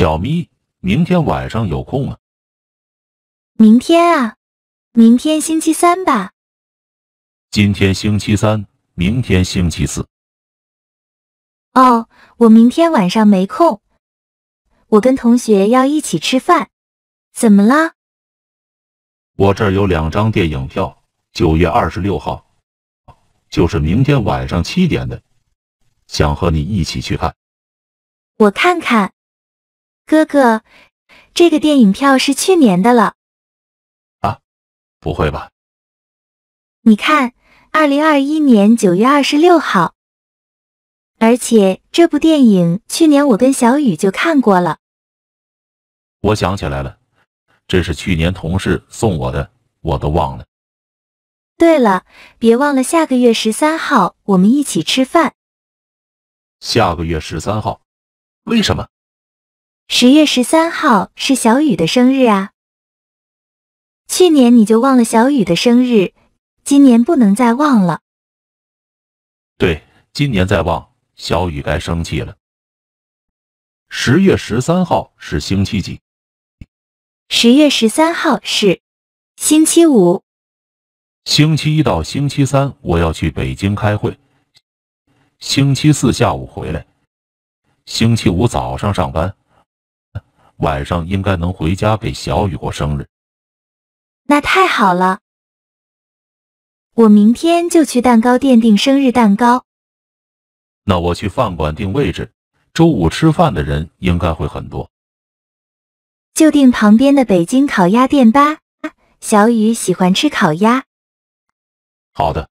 小咪，明天晚上有空吗？明天啊，明天星期三吧。今天星期三，明天星期四。哦，我明天晚上没空，我跟同学要一起吃饭。怎么了？我这儿有2张电影票，9月26号，就是明天晚上7点的，想和你一起去看。我看看。哥哥，这个电影票是去年的了。啊，不会吧？你看，2021年9月26号。而且这部电影去年我跟小雨就看过了。我想起来了，这是去年同事送我的，我都忘了。对了，别忘了下个月13号我们一起吃饭。下个月13号？为什么？10月13号是小雨的生日啊。去年你就忘了小雨的生日，今年不能再忘了。对，今年再忘，小雨该生气了。10月13号是星期几？10月13号是星期五。星期一到星期三我要去北京开会，星期四下午回来，星期五早上上班，晚上应该能回家给小雨过生日。那太好了，我明天就去蛋糕店订生日蛋糕。那我去饭馆订位置，周五吃饭的人应该会很多。就订旁边的北京烤鸭店吧，小雨喜欢吃烤鸭。好的。